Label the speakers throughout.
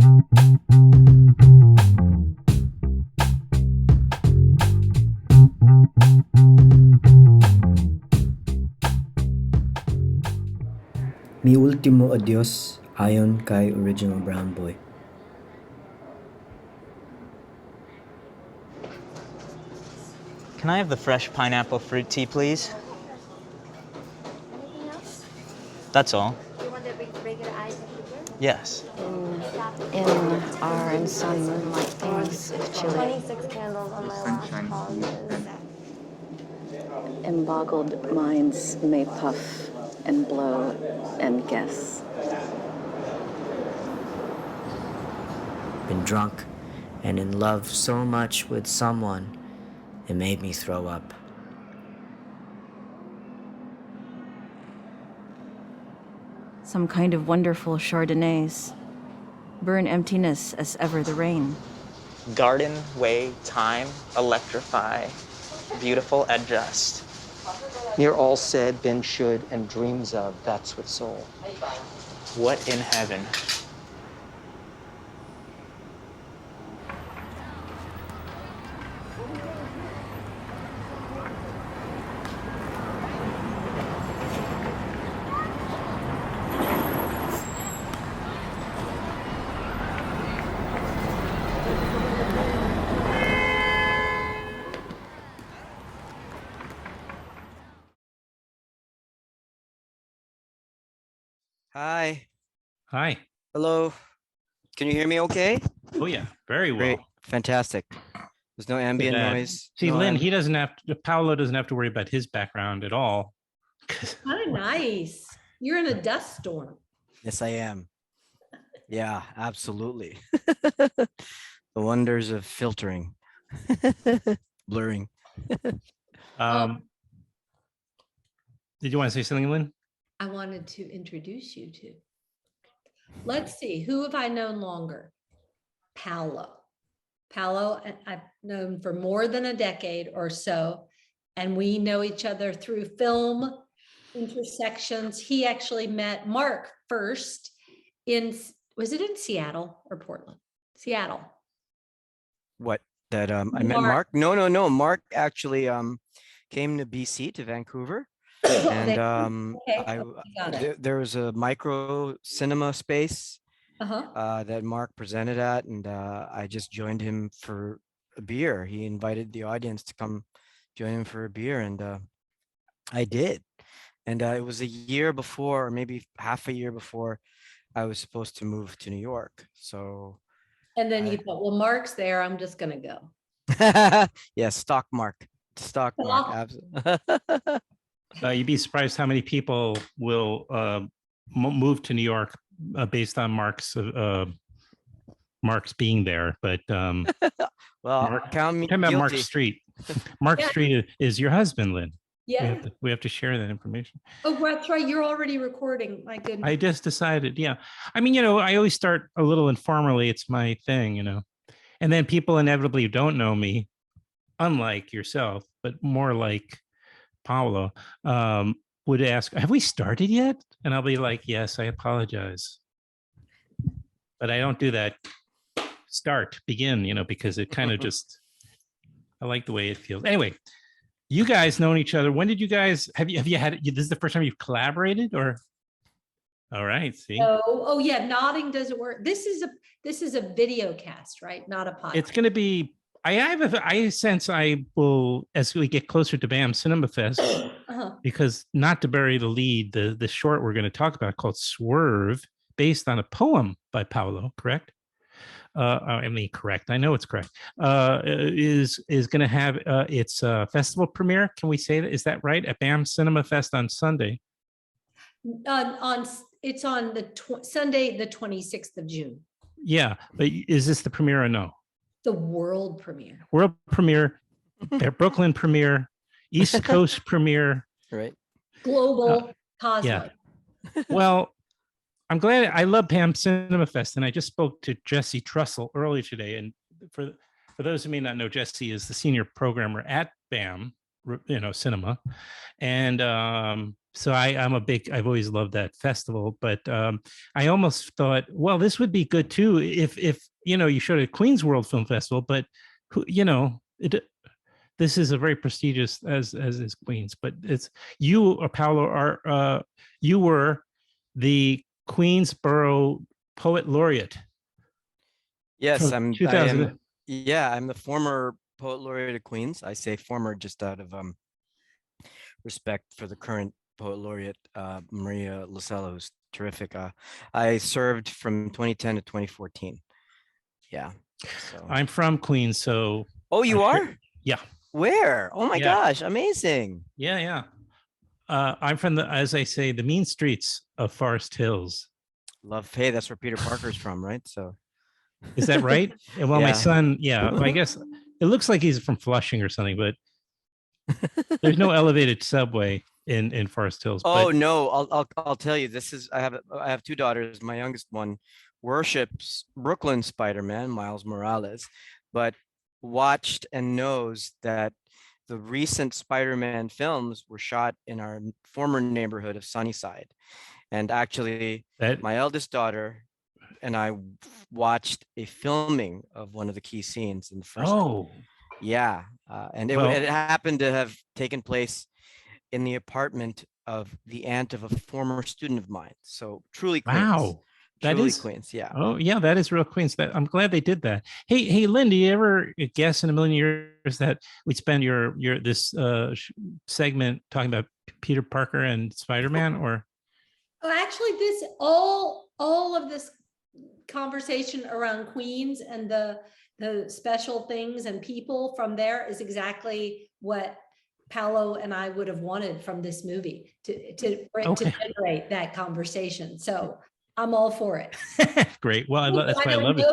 Speaker 1: Mi ultimo adios ayon kay Original Brown Boy.
Speaker 2: Can I have the fresh pineapple fruit tea, please?
Speaker 3: Anything else?
Speaker 2: That's all.
Speaker 3: You want the regular ice and sugar?
Speaker 2: Yes.
Speaker 4: In our and sun moonlight things of Chile,
Speaker 3: 26 candles on my last call.
Speaker 4: emboggled minds may puff and blow and guess.
Speaker 1: Been drunk and in love so much with someone, it made me throw up.
Speaker 4: Some kind of wonderful Chardonnays. Burn emptiness as ever the rain.
Speaker 2: Garden, way, time, electrify, beautiful, adjust.
Speaker 5: Near all said, been, should, and dreams of, that's with soul.
Speaker 2: What in heaven?
Speaker 6: Hi.
Speaker 7: Hi.
Speaker 6: Hello. Can you hear me okay?
Speaker 7: Oh yeah, very well.
Speaker 6: Great. Fantastic. There's no ambient noise.
Speaker 7: See,
Speaker 6: no
Speaker 7: Lynn, he doesn't have to, Paolo doesn't have to worry about his background at all.
Speaker 8: Kind of nice. You're in a dust storm.
Speaker 6: Yes, I am. Yeah, absolutely. The wonders of filtering. Blurring.
Speaker 7: Did you want to say something, Lynn?
Speaker 8: I wanted to introduce you to. Let's see, who have I known longer? Paolo. Paolo, I've known for more than a decade or so, and we know each other through film intersections. He actually met Mark first was it in Seattle or Portland? Seattle.
Speaker 6: What? That I met Mark? No. Mark actually came to BC, to Vancouver. And there was a micro cinema space that Mark presented at, and I just joined him for a beer. He invited the audience to come join him for a beer, and I did. And it was a year before, or maybe half a year before, I was supposed to move to New York. So.
Speaker 8: And then you thought, well, Mark's there, I'm just going to go.
Speaker 6: Yeah, stock Mark. Stock Mark. Absolutely.
Speaker 7: You'd be surprised how many people will move to New York based on Mark's being there. But
Speaker 6: well,
Speaker 7: Mark,
Speaker 6: count me
Speaker 7: talking about Mark
Speaker 6: guilty.
Speaker 7: Street. Mark Street is your husband, Lynn.
Speaker 8: Yeah.
Speaker 7: We have to share that information.
Speaker 8: Oh, that's right. You're already recording. My goodness.
Speaker 7: I just decided. Yeah. I mean, I always start a little informally. It's my thing, and then people inevitably don't know me, unlike yourself, but more like Paolo, would ask, have we started yet? And I'll be like, yes, I apologize. But I don't do that begin, because it kind of just, I like the way it feels. Anyway, you guys known each other. When did you guys, have you had, this is the first time you've collaborated or? All right, see.
Speaker 8: Oh yeah, nodding doesn't work. This is a video cast, right? Not a podcast.
Speaker 7: It's going to be, I sense I will, as we get closer to BAMcinemaFest, because not to bury the lead, the short we're going to talk about called Swerve, based on a poem by Paolo, correct? Correct. I know it's correct. Is going to have its festival premiere. Can we say that? Is that right? At BAMcinemaFest on Sunday.
Speaker 8: It's on the Sunday, the 26th of June.
Speaker 7: Yeah, but is this the premiere or no?
Speaker 8: The world premiere.
Speaker 7: World premiere, Brooklyn premiere, East Coast premiere.
Speaker 6: Right.
Speaker 8: Global cosmic.
Speaker 7: Yeah. Well, I'm glad. I love BAMcinemaFest, and I just spoke to Jesse Trussell earlier today. And for those who may not know, Jesse is the senior programmer at BAM, cinema, and so I've always loved that festival, but I almost thought, well, this would be good too if you showed at Queens World Film Festival, but this is a very prestigious as is Queens, but it's you or Paolo are you were the Queensborough Poet Laureate.
Speaker 6: Yes,
Speaker 7: from
Speaker 6: I
Speaker 7: 2000.
Speaker 6: am. Yeah, I'm the former Poet Laureate of Queens. I say former just out of respect for the current Poet Laureate, Maria Lucella, who's terrific. I served from 2010 to 2014. Yeah. So.
Speaker 7: I'm from Queens, so.
Speaker 6: Oh, you are?
Speaker 7: Yeah.
Speaker 6: Where? Oh my gosh, amazing.
Speaker 7: Yeah. I'm from as I say, the mean streets of Forest Hills.
Speaker 6: Love, hey, that's where Peter Parker's from, right? So.
Speaker 7: Is that right? Well,
Speaker 6: Yeah.
Speaker 7: my son, I guess it looks like he's from Flushing or something, but there's no elevated subway in Forest Hills.
Speaker 6: Oh no, I'll tell you. I have two daughters. My youngest one worships Brooklyn Spider-Man, Miles Morales, but watched and knows that the recent Spider-Man films were shot in our former neighborhood of Sunnyside. And actually, my eldest daughter and I watched a filming of one of the key scenes in the first.
Speaker 7: Oh,
Speaker 6: yeah. And it happened to have taken place in the apartment of the aunt of a former student of mine. So truly Queens.
Speaker 7: Wow. That
Speaker 6: truly
Speaker 7: is
Speaker 6: Queens. Yeah.
Speaker 7: Oh yeah, that is real Queens. I'm glad they did that. Hey, Lynn, do you ever guess in a million years that we'd spend your this segment talking about Peter Parker and Spider-Man? Or
Speaker 8: actually, this all of this conversation around Queens and the special things and people from there is exactly what Paolo and I would have wanted from this movie to generate that conversation. So I'm all for it.
Speaker 7: Great. Well, that's why I love it.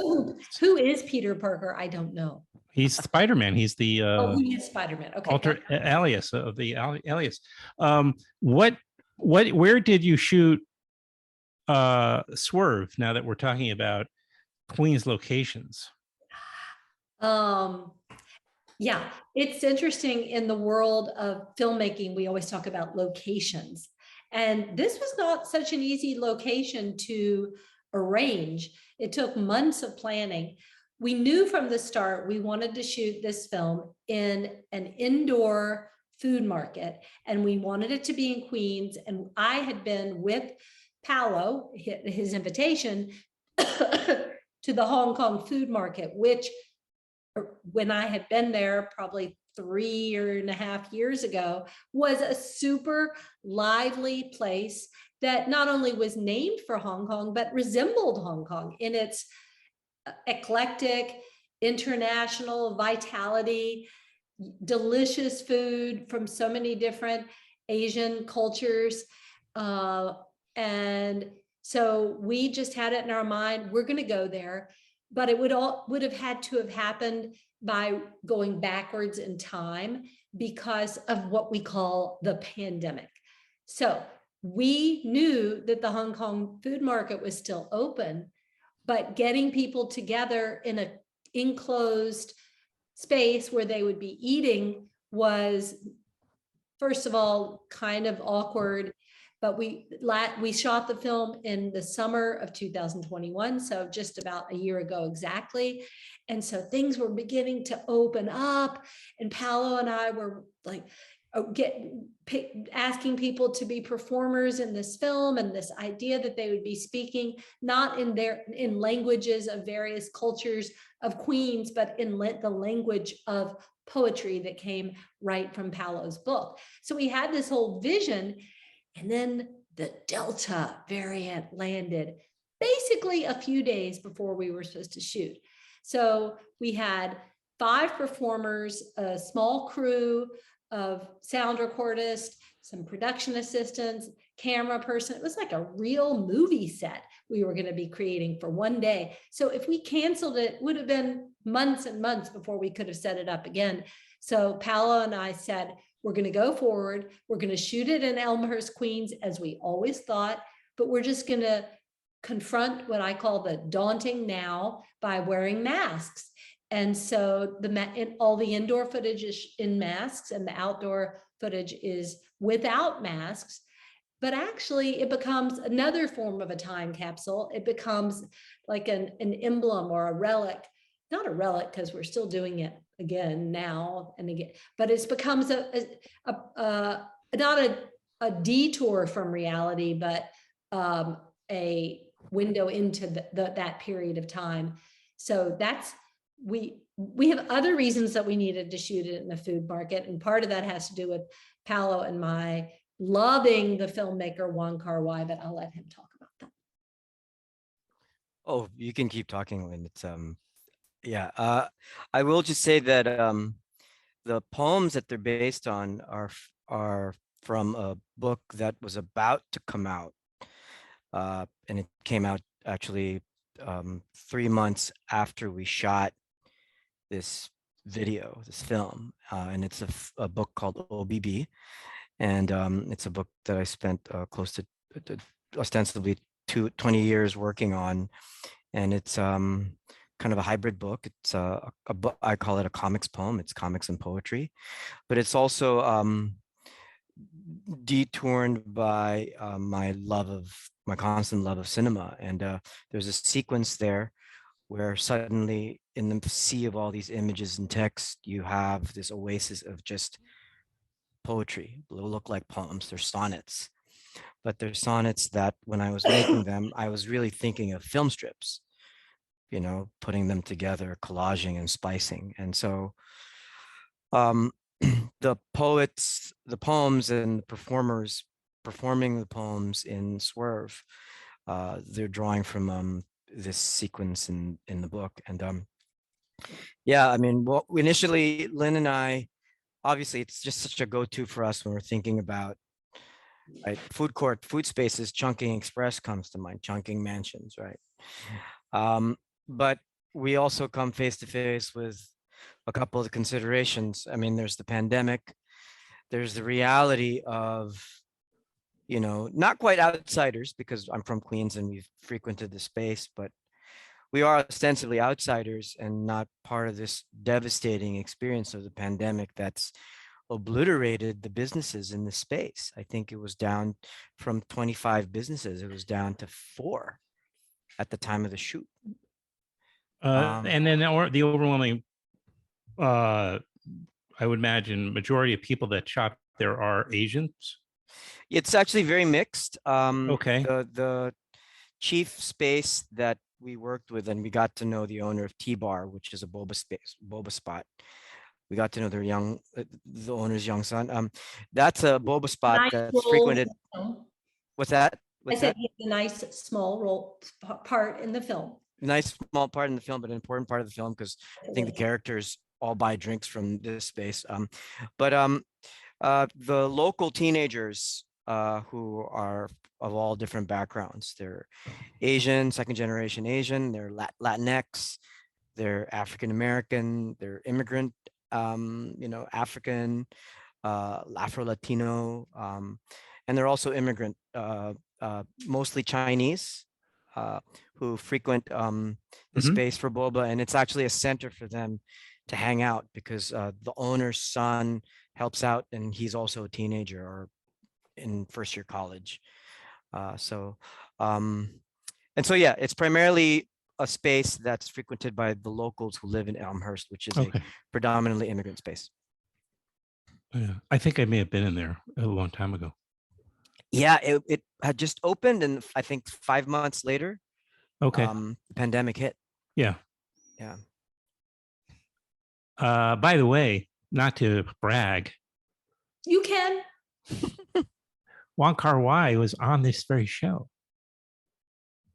Speaker 8: Who is Peter Parker? I don't know.
Speaker 7: He's Spider-Man. He's the
Speaker 8: he is Spider-Man. Okay.
Speaker 7: alter alias of the alias. Where did you shoot Swerve? Now that we're talking about Queens locations.
Speaker 8: Yeah, it's interesting in the world of filmmaking. We always talk about locations. And this was not such an easy location to arrange. It took months of planning. We knew from the start we wanted to shoot this film in an indoor food market, and we wanted it to be in Queens. And I had been with Paolo, his invitation, to the Hong Kong food market, which when I had been there probably 3.5 years ago, was a super lively place that not only was named for Hong Kong, but resembled Hong Kong in its eclectic, international vitality, delicious food from so many different Asian cultures. And so we just had it in our mind, we're going to go there, but it would have had to have happened by going backwards in time because of what we call the pandemic. So we knew that the Hong Kong food market was still open, but getting people together in an enclosed space where they would be eating was, first of all, kind of awkward. But we shot the film in the summer of 2021, so just about a year ago exactly. And so things were beginning to open up, and Paolo and I were like asking people to be performers in this film, and this idea that they would be speaking not in languages of various cultures of Queens, but in the language of poetry that came right from Paolo's book. So we had this whole vision. And then the Delta variant landed basically a few days before we were supposed to shoot. So we had 5 performers, a small crew of sound recordists, some production assistants, camera person. It was like a real movie set we were going to be creating for one day. So if we canceled it, it would have been months and months before we could have set it up again. So Paolo and I said, we're going to go forward. We're going to shoot it in Elmhurst, Queens, as we always thought, but we're just going to confront what I call the daunting now by wearing masks. And so all the indoor footage is in masks and the outdoor footage is without masks. but actually it becomes another form of a time capsule. It becomes like an emblem or a relic, not a relic because we're still doing it again now and again, but it becomes not a detour from reality, but a window into that period of time. So that's, we have other reasons that we needed to shoot it in the food market. And part of that has to do with Paolo and my loving the filmmaker Wong Kar-wai, but I'll let him talk about that.
Speaker 6: Oh, you can keep talking, Lynn. It's yeah. I will just say that the poems that they're based on are from a book that was about to come out, and it came out actually 3 months after we shot this video, this film, and it's a book called OBB, and it's a book that I spent close to ostensibly 20 years working on, and it's kind of a hybrid book. It's a book, I call it a comics poem. It's comics and poetry, but it's also detoured by my constant love of cinema. And there's a sequence there where suddenly in the sea of all these images and text, you have this oasis of just poetry. They look like poems, they're sonnets, but they're sonnets that when I was making them, I was really thinking of film strips, you know, putting them together, collaging and spicing. And so the poets, the poems and the performers performing the poems in Swerve, they're drawing from this sequence in the book. And yeah, I mean, well, initially Lynn and I, obviously it's just such a go-to for us when we're thinking about, right, food court, food spaces. Chungking Express comes to mind, Chungking Mansions, right? But we also come face to face with a couple of considerations. I mean, there's the pandemic, there's the reality of, you know, not quite outsiders, because I'm from Queens and we've frequented the space, but we are ostensibly outsiders and not part of this devastating experience of the pandemic that's obliterated the businesses in the space. I think it was down from 25 businesses, it was down to 4 at the time of the shoot.
Speaker 7: And then the overwhelming, I would imagine, majority of people that shop there are Asians.
Speaker 6: It's actually very mixed.
Speaker 7: Okay.
Speaker 6: The chief space that we worked with, and we got to know the owner of T-Bar, which is a boba spot. We got to know the owner's young son. That's a boba spot
Speaker 8: Nice
Speaker 6: that's frequented. What's that?
Speaker 8: I said he had a nice small role part in the film.
Speaker 6: Nice small part in the film, but an important part of the film, because I think the characters all buy drinks from this space. But the local teenagers who are of all different backgrounds, they're Asian, second generation Asian, they're Latinx, they're African American, they're immigrant, you know, African, Afro Latino, and they're also immigrant, mostly Chinese, who frequent the space for boba, and it's actually a center for them to hang out, because the owner's son helps out, and he's also a teenager or in first year college. And so yeah, it's primarily a space that's frequented by the locals who live in Elmhurst, which is a predominantly immigrant space.
Speaker 7: Yeah, I think I may have been in there a long time ago.
Speaker 6: Yeah, it had just opened, and I think 5 months later, the pandemic hit.
Speaker 7: Yeah.
Speaker 6: Yeah.
Speaker 7: By the way, not to brag,
Speaker 8: You can.
Speaker 7: Wong Kar-wai was on this very show.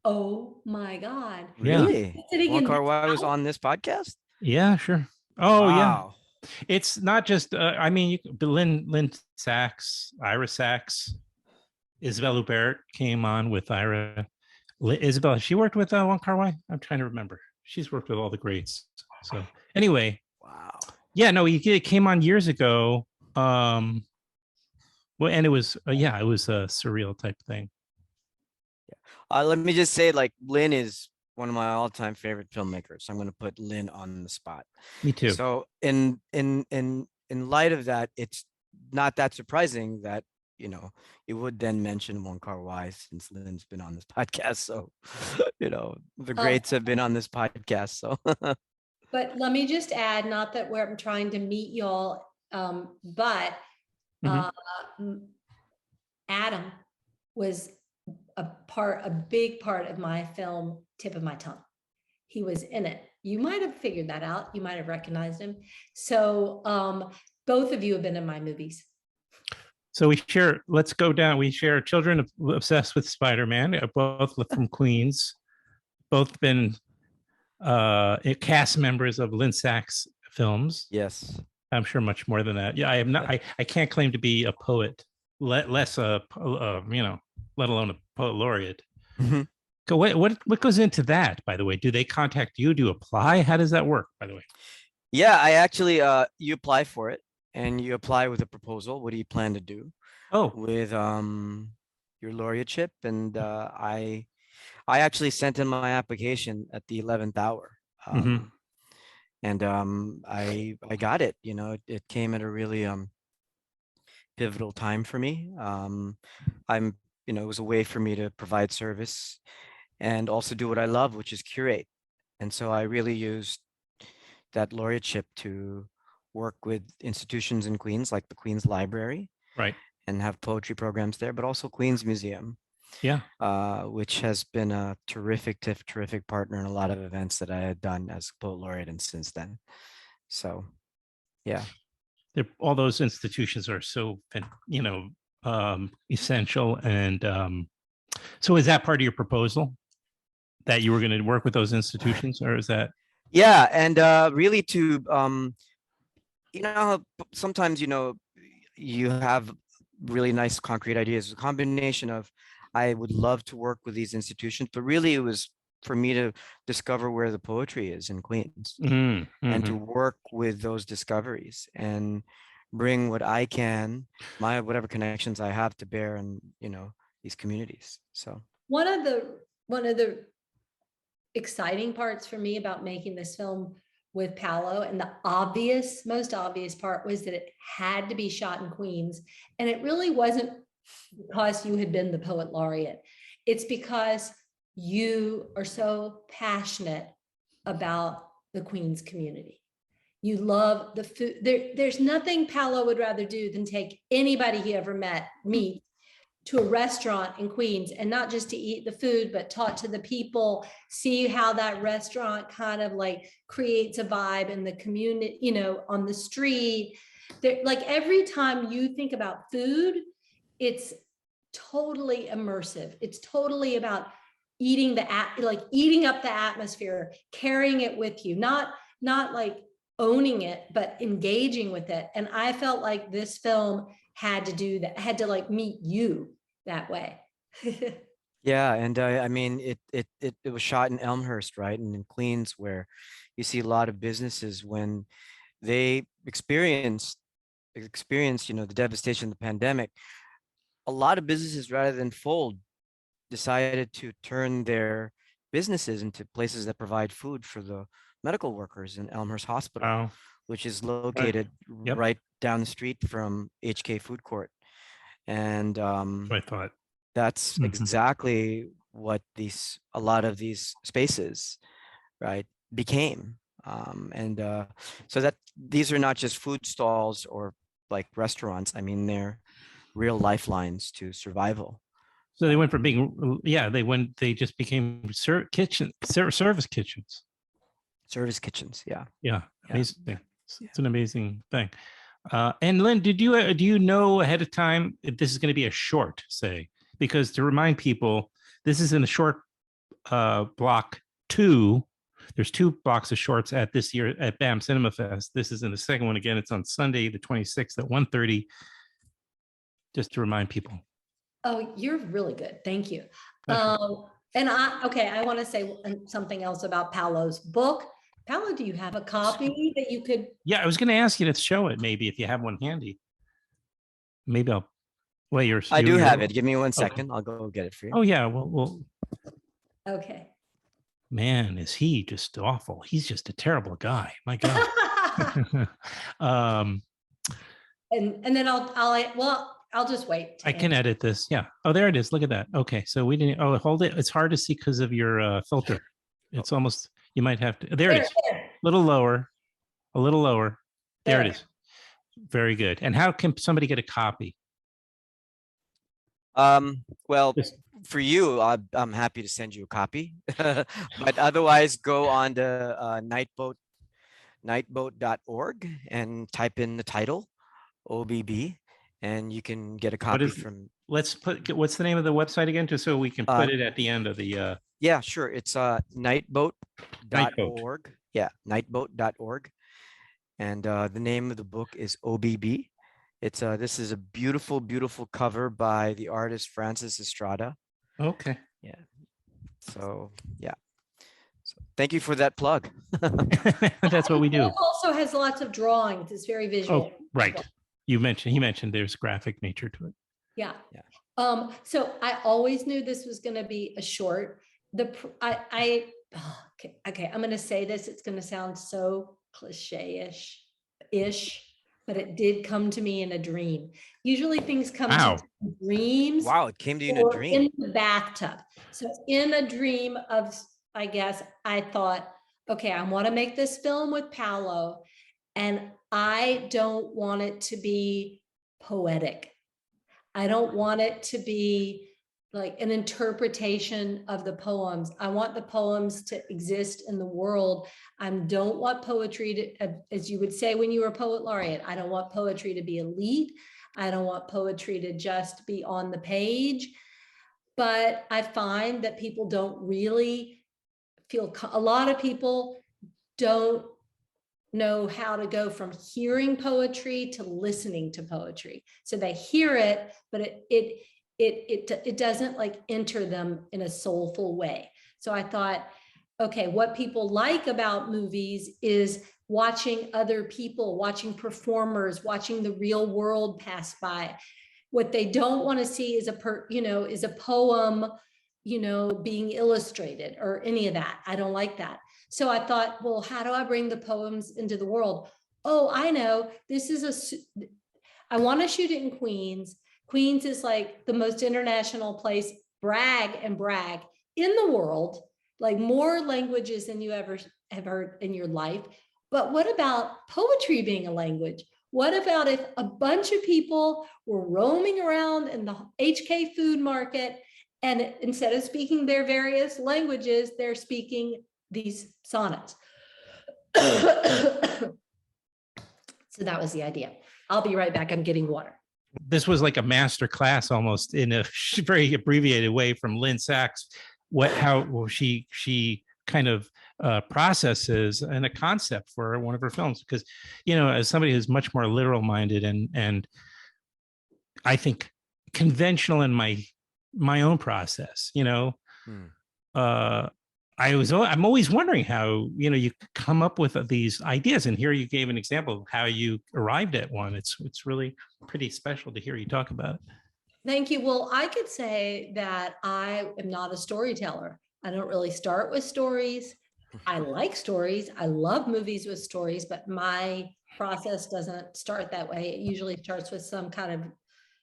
Speaker 8: Oh my God.
Speaker 6: Really?
Speaker 8: Sitting
Speaker 6: Wong
Speaker 8: in
Speaker 6: Kar-wai was on this podcast?
Speaker 7: Yeah, sure. Oh,
Speaker 6: wow.
Speaker 7: yeah. It's not just, I mean, Lynne Sachs, Ira Sachs, Isabelle Huppert came on with Ira. Isabelle, she worked with Wong Kar-wai? I'm trying to remember. She's worked with all the greats. So anyway.
Speaker 6: Wow.
Speaker 7: Yeah, no, it came on years ago. Well, and it was, it was a surreal type thing.
Speaker 6: Let me just say, like, Lynn is one of my all-time favorite filmmakers. So I'm going to put Lynn on the spot.
Speaker 7: Me too.
Speaker 6: So in light of that, it's not that surprising that you know, you would then mention Wong Kar-wai since Lynn's been on this podcast. So, you know, the greats have been on this podcast. So,
Speaker 8: But let me just add, not that I'm trying to meet y'all, but Adam was a big part of my film, Tip of My Tongue. He was in it. You might have figured that out. You might have recognized him. So both of you have been in my movies.
Speaker 7: So we share, let's go down. We share children obsessed with Spider-Man, both from Queens, both been cast members of Lynne Sachs films.
Speaker 6: yes.
Speaker 7: I'm sure much more than that. Yeah, I am not. I can't claim to be a poet, less a let alone a poet laureate.
Speaker 6: Mhm.
Speaker 7: So what goes into that? By the way, do they contact you to apply? How does that work? By the way,
Speaker 6: Yeah, I actually, you apply for it and you apply with a proposal. What do you plan to do
Speaker 7: oh,
Speaker 6: with your laureateship? And I actually sent in my application at the 11th hour.
Speaker 7: Mhm.
Speaker 6: And I got it. You know, it came at a really pivotal time for me. I'm, you know, it was a way for me to provide service and also do what I love, which is curate. And so I really used that laureateship to work with institutions in Queens, like the Queens Library,
Speaker 7: right,
Speaker 6: and have poetry programs there, but also Queens Museum,
Speaker 7: yeah.
Speaker 6: which has been a terrific partner in a lot of events that I had done as poet laureate and since then. So, yeah.
Speaker 7: All those institutions are so, essential. And so is that part of your proposal that you were going to work with those institutions, or is that?
Speaker 6: Yeah, and really to you know, how sometimes, you know, you have really nice concrete ideas, a combination of I would love to work with these institutions, but really it was for me to discover where the poetry is in Queens and to work with those discoveries and bring what I can, my whatever connections I have to bear in, you know, these communities. So
Speaker 8: One of the exciting parts for me about making this film with Paolo, and the most obvious part was that it had to be shot in Queens. And it really wasn't because you had been the poet laureate. It's because you are so passionate about the Queens community. You love the food. There's nothing Paolo would rather do than take anybody he ever meet to a restaurant in Queens, and not just to eat the food, but talk to the people, see how that restaurant kind of like creates a vibe in the community, you know, on the street. Like every time you think about food, it's totally immersive. It's totally about eating eating up the atmosphere, carrying it with you, not like owning it, but engaging with it. And I felt like this film had to do that, had to like meet you that way.
Speaker 6: yeah, and I mean it was shot in Elmhurst, right? And in Queens, where you see a lot of businesses when they experience, you know, the devastation of the pandemic, a lot of businesses, rather than fold, decided to turn their businesses into places that provide food for the medical workers in Elmhurst Hospital,
Speaker 7: Wow.
Speaker 6: which is located
Speaker 7: Yep.
Speaker 6: right down the street from HK Food Court. And
Speaker 7: I thought.
Speaker 6: that's exactly what a lot of these spaces, right, became. And so that these are not just food stalls or like restaurants. I mean, they're real lifelines to survival.
Speaker 7: So they went from being, they just became service kitchens.
Speaker 6: Service kitchens, yeah.
Speaker 7: Yeah,
Speaker 6: Yeah.
Speaker 7: amazing thing. It's an amazing thing. And Lynn, do you know ahead of time if this is going to be a short, say? Because to remind people, this is in the short block 2. There's 2 blocks of shorts at this year at BAMcinemaFest. This is in the second one again. It's on Sunday, the 26th at 1:30. Just to remind people.
Speaker 8: Oh, you're really good. Thank you.
Speaker 7: Okay.
Speaker 8: And I want to say something else about Paolo's book. Paolo, do you have a copy that you could?
Speaker 7: Yeah, I was going to ask you to show it maybe if you have one handy. Maybe I'll. Well,
Speaker 6: I do have it. Give me 1 second.
Speaker 7: Okay.
Speaker 6: I'll go get it for you.
Speaker 7: Oh yeah. Well.
Speaker 8: Okay.
Speaker 7: Man, is he just awful? He's just a terrible guy. My God.
Speaker 8: And then I'll just wait. to
Speaker 7: I can
Speaker 8: answer.
Speaker 7: edit this. Yeah. Oh, there it is. Look at that. Okay. So we didn't, oh, hold it. It's hard to see because of your filter. It's almost, you might have to, there it is.
Speaker 8: There.
Speaker 7: A little lower, a little lower. There it
Speaker 8: There.
Speaker 7: is. Very good. And how can somebody get a copy?
Speaker 6: Well,
Speaker 7: Just-
Speaker 6: for you, I'm happy to send you a copy, but otherwise go on to nightboat.org and type in the title OBB, and you can get a
Speaker 7: What
Speaker 6: copy
Speaker 7: is,
Speaker 6: from.
Speaker 7: let's put, what's the name of the website again? Just so we can put it at the end of the
Speaker 6: Yeah, sure. It's nightboat.org. Yeah, nightboat.org. And the name of the book is OBB. It's this is a beautiful, beautiful cover by the artist Francis Estrada.
Speaker 7: Okay.
Speaker 6: Yeah. So yeah. So thank you for that plug.
Speaker 7: That's what we do.
Speaker 8: It also has lots of drawings. It's very visual.
Speaker 7: Oh, right. He mentioned there's graphic nature to it.
Speaker 8: Yeah.
Speaker 6: Yeah.
Speaker 8: So I always knew this was going to be a short. Okay, I'm going to say this. It's going to sound so cliche-ish, but it did come to me in a dream. Usually things come
Speaker 7: Wow.
Speaker 8: to me in dreams.
Speaker 6: Wow, it came to you in a
Speaker 8: or
Speaker 6: dream.
Speaker 8: in the bathtub. So in a dream of, I guess, I thought, okay, I want to make this film with Paolo, and I don't want it to be poetic. I don't want it to be like an interpretation of the poems. I want the poems to exist in the world. I don't want poetry to, as you would say when you were poet laureate, I don't want poetry to be elite. I don't want poetry to just be on the page. But I find that people don't really feel, a lot of people don't know how to go from hearing poetry to listening to poetry. So they hear it, but it doesn't like enter them in a soulful way. So I thought, okay, what people like about movies is watching other people, watching performers, watching the real world pass by. What they don't want to see is a poem, being illustrated or any of that. I don't like that. So I thought, well, how do I bring the poems into the world? Oh, I know. I want to shoot it in Queens. Queens is like the most international place, brag in the world, like more languages than you ever have heard in your life. But what about poetry being a language? What about if a bunch of people were roaming around in the HK food market, and instead of speaking their various languages, they're speaking these sonnets? So that was the idea. I'll be right back. I'm getting water.
Speaker 7: This was like a master class almost in a very abbreviated way from Lynne Sachs, how she kind of processes and a concept for one of her films. Because, as somebody who's much more literal minded and I think conventional in my own process, I'm always wondering how, you come up with these ideas, and here you gave an example of how you arrived at one. It's really pretty special to hear you talk about it.
Speaker 8: Thank you. Well, I could say that I am not a storyteller. I don't really start with stories. I like stories. I love movies with stories, but my process doesn't start that way. It usually starts with some kind of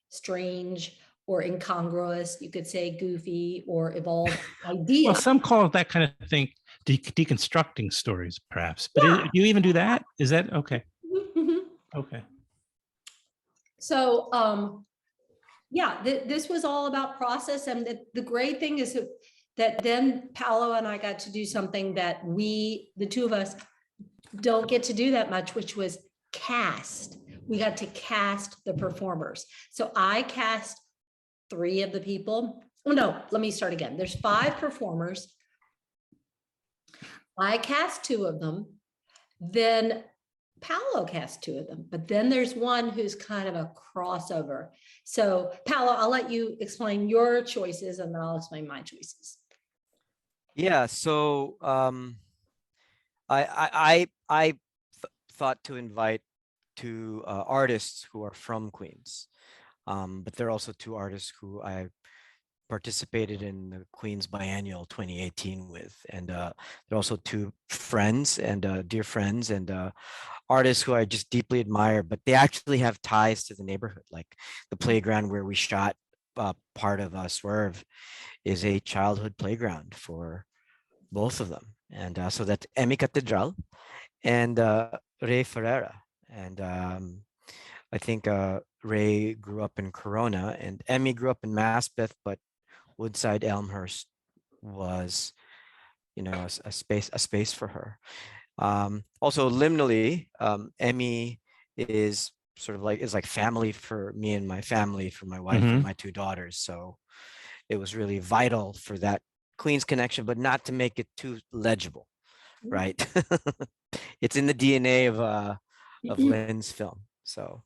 Speaker 8: strange or incongruous, you could say goofy or evolved idea.
Speaker 7: Well, some call that kind of thing deconstructing stories, perhaps. But do you even do that? Is that okay? Okay.
Speaker 8: So, this was all about process. And the great thing is that then Paolo and I got to do something that the two of us don't get to do that much, which was cast. We got to cast the performers. So I cast 3 of the people. Oh, no, let me start again. There's 5 performers. I cast 2 of them. Then Paolo cast 2 of them, but then there's one who's kind of a crossover. So Paolo, I'll let you explain your choices and then I'll explain my choices.
Speaker 6: Yeah, so I thought to invite 2 artists who are from Queens, but there are also 2 artists who I participated in the Queen's Biennial 2018 with, and they're also two friends and dear friends and artists who I just deeply admire. But they actually have ties to the neighborhood, like the playground where we shot part of Swerve is a childhood playground for both of them, and so that's Emmy Catedral and Ray Ferreira, and I think Ray grew up in Corona, and Emmy grew up in Maspeth, but Woodside Elmhurst was, a space for her. Also, liminally, Emmy is sort of like family for me and my family, for my wife and my two daughters. So it was really vital for that Queen's connection, but not to make it too legible, right? It's in the DNA of Lynne's film. So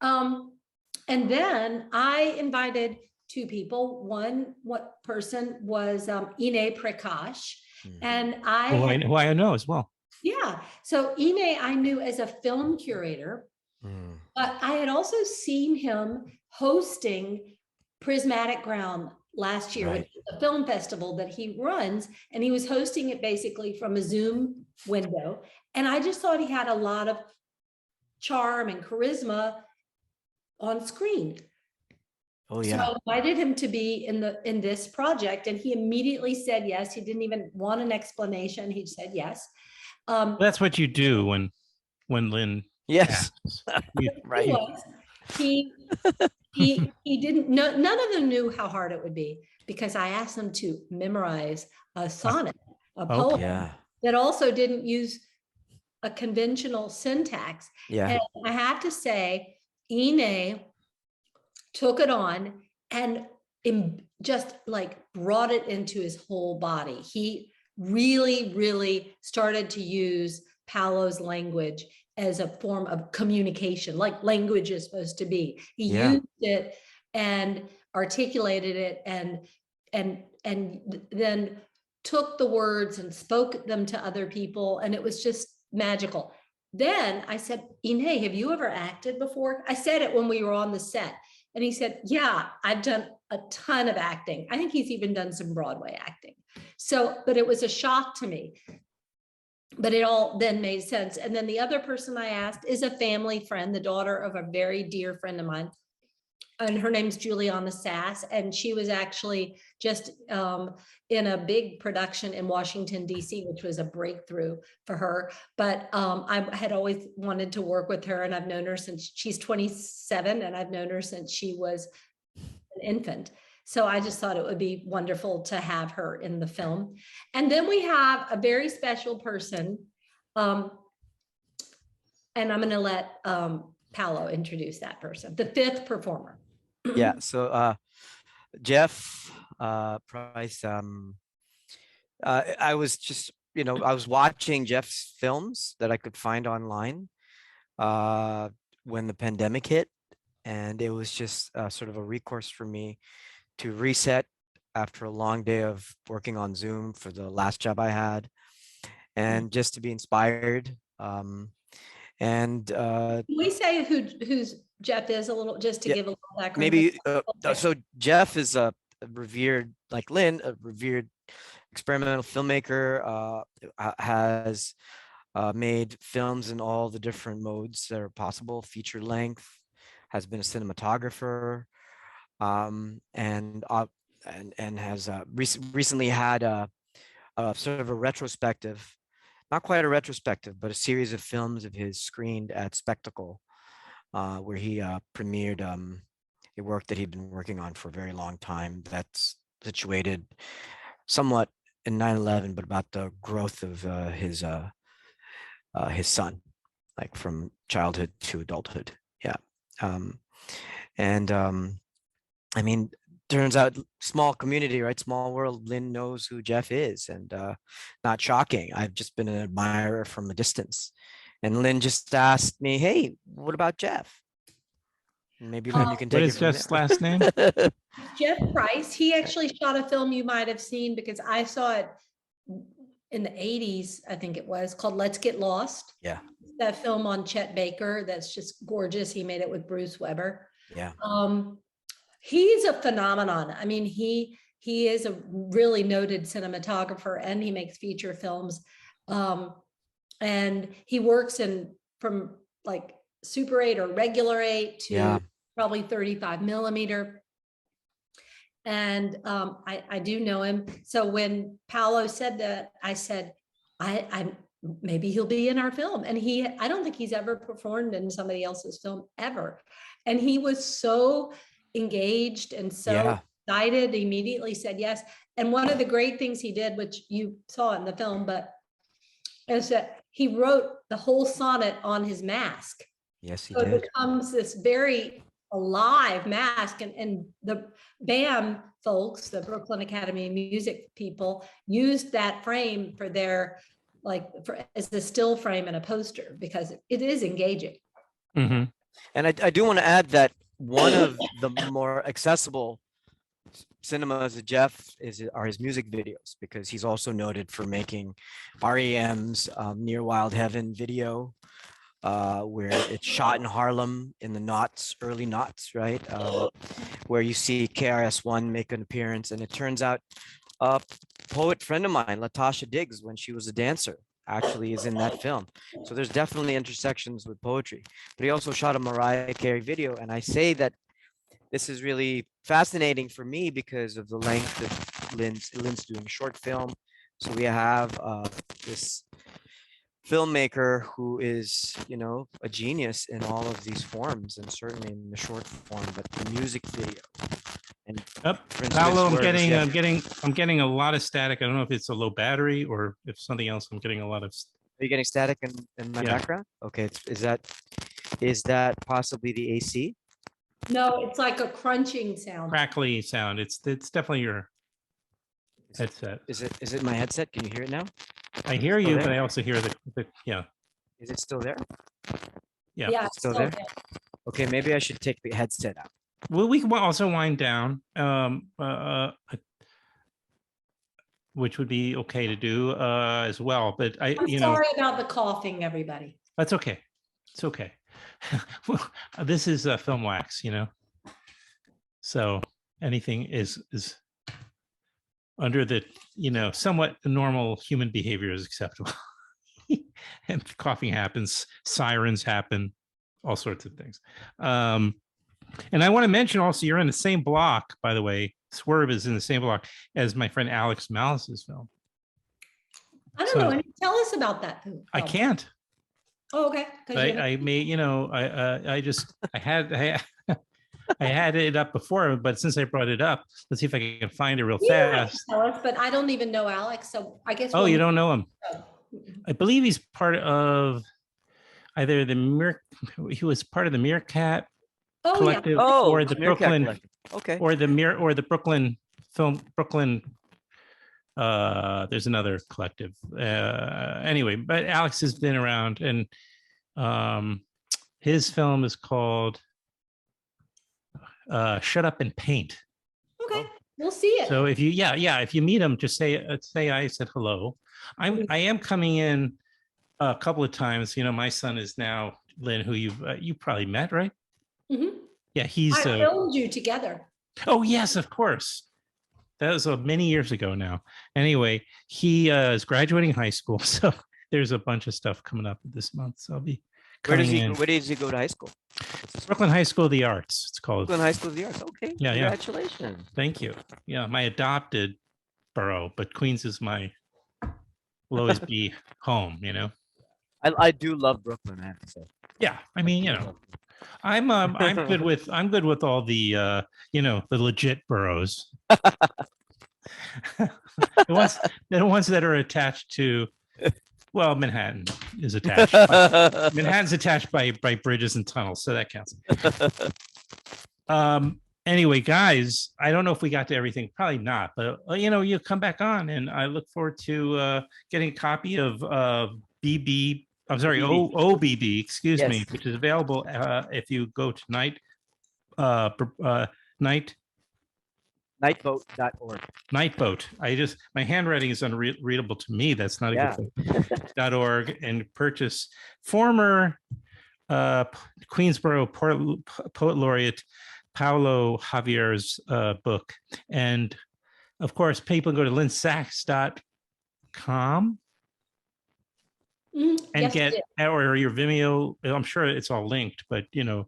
Speaker 8: and then I invited two people. One person was Ine Prakash, and
Speaker 7: who I know as well.
Speaker 8: Yeah, so Ine I knew as a film curator, but I had also seen him hosting Prismatic Ground last year, which is a film festival that he runs, and he was hosting it basically from a Zoom window. And I just thought he had a lot of charm and charisma on screen.
Speaker 6: Oh yeah.
Speaker 8: So I invited him to be in this project, and he immediately said yes. He didn't even want an explanation. He said yes.
Speaker 7: That's what you do when Lynne.
Speaker 6: Yes.
Speaker 8: Right. He didn't know, none of them knew how hard it would be, because I asked them to memorize a sonnet, a poem that also didn't use a conventional syntax.
Speaker 6: Yeah.
Speaker 8: And I have to say, Ine took it on and just like brought it into his whole body. He really, really started to use Paolo's language as a form of communication, like language is supposed to be. He used it and articulated it and then took the words and spoke them to other people, and it was just magical. Then I said, Ine, have you ever acted before? I said it when we were on the set, and he said, yeah, I've done a ton of acting. I think he's even done some Broadway acting. So, but it was a shock to me. But it all then made sense. And then the other person I asked is a family friend, the daughter of a very dear friend of mine. And her name's Juliana Sass. And she was actually just in a big production in Washington, D.C., which was a breakthrough for her. But I had always wanted to work with her, and I've known her since she's 27, and I've known her since she was an infant. So I just thought it would be wonderful to have her in the film. And then we have a very special person. And I'm going to let Paolo introduce that person, the fifth performer.
Speaker 6: Yeah. So Jeff Price, I was just, I was watching Jeff's films that I could find online when the pandemic hit. And it was just sort of a recourse for me to reset after a long day of working on Zoom for the last job I had, and just to be inspired. And
Speaker 8: Can we say who's Jeff is a little, just to give a little background?
Speaker 6: Maybe so Jeff is a revered, like Lynne, a revered experimental filmmaker, has made films in all the different modes that are possible, feature length, has been a cinematographer, and has recently had a sort of a retrospective, not quite a retrospective, but a series of films of his screened at Spectacle, where he premiered a work that he'd been working on for a very long time, that's situated somewhat in 9/11, but about the growth of his son, like from childhood to adulthood. Yeah. I mean, turns out small community, right? Small world. Lynne knows who Jeff is, and not shocking. I've just been an admirer from a distance. And Lynne just asked me, hey, what about Jeff? Maybe Lynne, you can take it from
Speaker 7: Jeff's last name?
Speaker 8: Jeff Price. He actually shot a film you might have seen, because I saw it in the 80s, I think it was, called Let's Get Lost.
Speaker 6: Yeah.
Speaker 8: That film on Chet Baker, that's just gorgeous. He made it with Bruce Weber.
Speaker 6: Yeah.
Speaker 8: he's a phenomenon. I mean, he is a really noted cinematographer, and he makes feature films. And he works from like Super 8 or regular 8 to probably 35 millimeter. And I do know him. So when Paolo said that, I said, I maybe he'll be in our film. And I don't think he's ever performed in somebody else's film ever. And he was so engaged and so excited, immediately said yes. And one of the great things he did, which you saw in the film, but is that he wrote the whole sonnet on his mask.
Speaker 6: Yes, he
Speaker 8: so
Speaker 6: did.
Speaker 8: It becomes this very alive mask, and the BAM folks, the Brooklyn Academy of Music people, used that frame for their as the still frame and a poster, because it is engaging.
Speaker 6: Mm-hmm. And I do want to add that one of the more accessible cinemas of Jeff are his music videos, because he's also noted for making REM's Near Wild Heaven video, where it's shot in Harlem in the early noughts, right? Where you see KRS-One make an appearance, and it turns out a poet friend of mine, Latasha Diggs, when she was a dancer, actually is in that film. So there's definitely intersections with poetry. But he also shot a Mariah Carey video, and I say that this is really fascinating for me because of the length that Lynne's doing short film. So we have this filmmaker who is, a genius in all of these forms, and certainly in the short form, but the music video. And
Speaker 7: Paolo, I'm getting a lot of static. I don't know if it's a low battery or if something else. I'm getting a lot of.
Speaker 6: Are you getting static in my background? Okay, is that possibly the AC?
Speaker 8: No, it's like a crunching sound.
Speaker 7: Crackly sound. It's definitely your headset.
Speaker 6: Is it my headset? Can you hear it now?
Speaker 7: I hear you, but I also hear the
Speaker 6: Is it still there?
Speaker 7: Yeah.
Speaker 8: It's
Speaker 6: still there? Okay, maybe I should take the headset out.
Speaker 7: Well, we can also wind down, which would be okay to do as well. But
Speaker 8: I'm sorry about the coughing, everybody.
Speaker 7: That's okay. It's okay. This is Filmwax, so anything is under the somewhat normal human behavior is acceptable. And coughing happens, sirens happen, all sorts of things. And I want to mention also, you're in the same block, by the way. Swerve is in the same block as my friend Alex Malice's film.
Speaker 8: I don't know. Tell us about that film.
Speaker 7: I can't.
Speaker 8: Oh, okay.
Speaker 7: I had it up before, but since I brought it up, let's see if I can find it real fast.
Speaker 8: Tell us, but I don't even know Alex, so I guess.
Speaker 7: Oh, you don't know him? I believe he's part of either he was part of the Meerkat Collective, or the Brooklyn
Speaker 6: Collective. Okay,
Speaker 7: or the Brooklyn film. There's another collective. Anyway, but Alex has been around, and his film is called Shut Up and Paint.
Speaker 8: Okay, we'll see it.
Speaker 7: So if you if you meet him, just say I said hello. I am coming in a couple of times. My son is now Lynn, who you probably met, right?
Speaker 8: Mm-hmm.
Speaker 7: Yeah, he's.
Speaker 8: I filmed you together.
Speaker 7: Oh yes, of course. That was many years ago now. Anyway, he is graduating high school, so there's a bunch of stuff coming up this month. So I'll be.
Speaker 6: Where does he go to high school?
Speaker 7: Brooklyn High School of the Arts. It's called.
Speaker 6: Brooklyn High School of the Arts. Okay.
Speaker 7: Yeah.
Speaker 6: Congratulations.
Speaker 7: Thank you. Yeah, my adopted borough, but Queens is will always be home.
Speaker 6: I do love Brooklyn, I have to say.
Speaker 7: Yeah, I mean, I'm good with all the the legit boroughs. the ones that are attached to, well, Manhattan is attached. Manhattan's attached by bridges and tunnels, so that counts. Anyway, guys, I don't know if we got to everything. Probably not, but you come back on, and I look forward to getting a copy of OBB, excuse me, which is available if you go to
Speaker 6: Nightboat.org.
Speaker 7: Nightboat. My handwriting is unreadable to me. That's not a good thing. .org, and purchase former Queensboro Poet Laureate Paolo Javier's book. And of course, people go to linnesachs.com and
Speaker 8: Yes,
Speaker 7: get,
Speaker 8: it is.
Speaker 7: or your Vimeo. I'm sure it's all linked, but you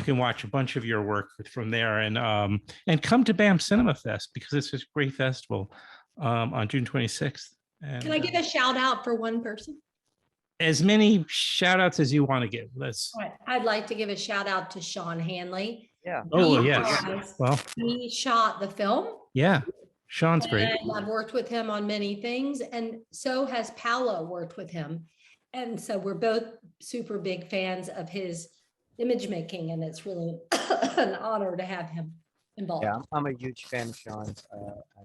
Speaker 7: can watch a bunch of your work from there, and come to BAMcinemaFest, because it's a great festival on June 26th. And,
Speaker 8: Can I give a shout out for one person?
Speaker 7: as many shout outs as you want to give. Let's.
Speaker 8: All right. I'd like to give a shout out to Sean Hanley.
Speaker 5: Yeah.
Speaker 7: Oh,
Speaker 8: Because
Speaker 7: yes. Well,
Speaker 8: he shot the film.
Speaker 7: yeah. Sean's great.
Speaker 8: And I've worked with him on many things, and so has Paolo worked with him. And so we're both super big fans of his image making, and it's really an honor to have him involved.
Speaker 6: Yeah, I'm a huge fan of Sean's.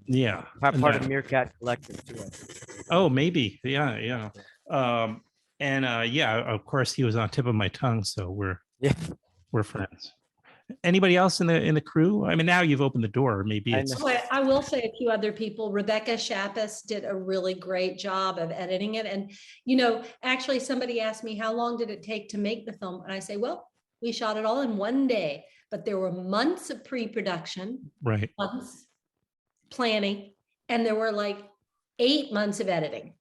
Speaker 7: Yeah.
Speaker 6: I'm part of Meerkat Collective too.
Speaker 7: Oh, maybe. Yeah. Yeah, of course, he was on tip of my tongue. So we're friends. Anybody else in the crew? I mean, now you've opened the door. Maybe it's.
Speaker 8: I will say a few other people. Rebecca Shappas did a really great job of editing it. And, actually somebody asked me, how long did it take to make the film? And I say, well, we shot it all in one day, but there were months of pre-production,
Speaker 7: Right.
Speaker 8: months planning, and there were like 8 months of editing,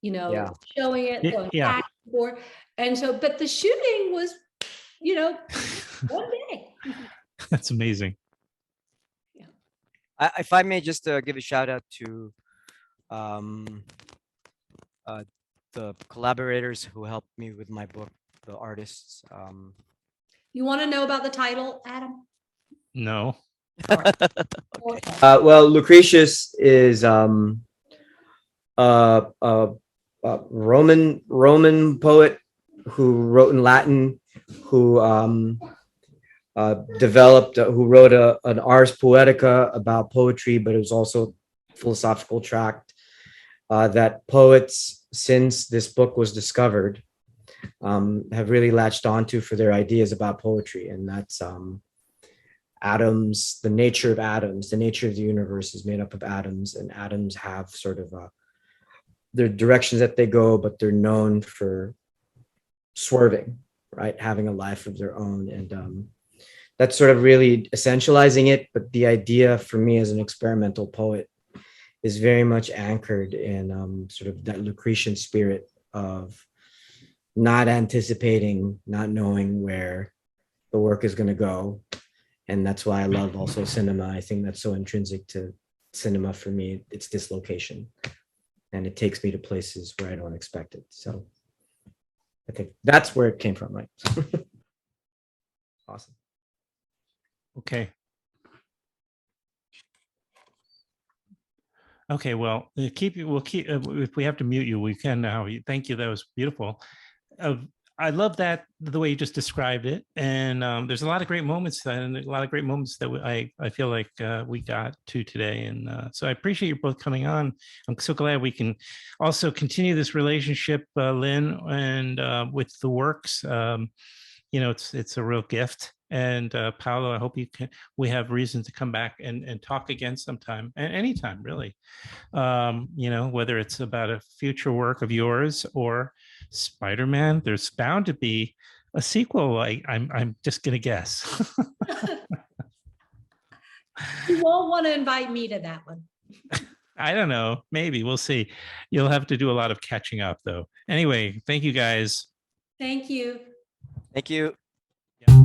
Speaker 8: showing it, going back and forth. And so, but the shooting was, one day.
Speaker 7: That's amazing.
Speaker 8: Yeah.
Speaker 6: If I may just give a shout out to the collaborators who helped me with my book, the artists.
Speaker 8: You want to know about the title, Adam?
Speaker 7: No.
Speaker 9: Well, Lucretius is Roman poet who wrote in Latin, who who wrote an Ars Poetica about poetry, but it was also a philosophical tract that poets, since this book was discovered, have really latched onto for their ideas about poetry. And that's atoms, the nature of atoms. The nature of the universe is made up of atoms, and atoms have sort of their directions that they go, but they're known for swerving, right? Having a life of their own. And that's sort of really essentializing it. But the idea for me as an experimental poet is very much anchored in sort of that Lucretian spirit of not anticipating, not knowing where the work is going to go. And that's why I love also cinema. I think that's so intrinsic to cinema for me. It's dislocation. And it takes me to places where I don't expect it. So I think that's where it came from, right? Awesome.
Speaker 7: Okay. Okay, well, we'll keep if we have to mute you, we can now. Thank you. That was beautiful. I love that, the way you just described it. And there's a lot of great moments that I feel like we got to today. And so I appreciate you both coming on. I'm so glad we can also continue this relationship, Lynn, and with the works. It's a real gift. And Paolo, I hope we have reason to come back and talk again sometime, and anytime really. Whether it's about a future work of yours or Spider-Man, there's bound to be a sequel. I'm just gonna guess.
Speaker 8: You won't want to invite me to that one.
Speaker 7: I don't know. Maybe we'll see. You'll have to do a lot of catching up, though. Anyway, thank you guys.
Speaker 8: Thank you.
Speaker 6: Thank you.
Speaker 7: Yeah.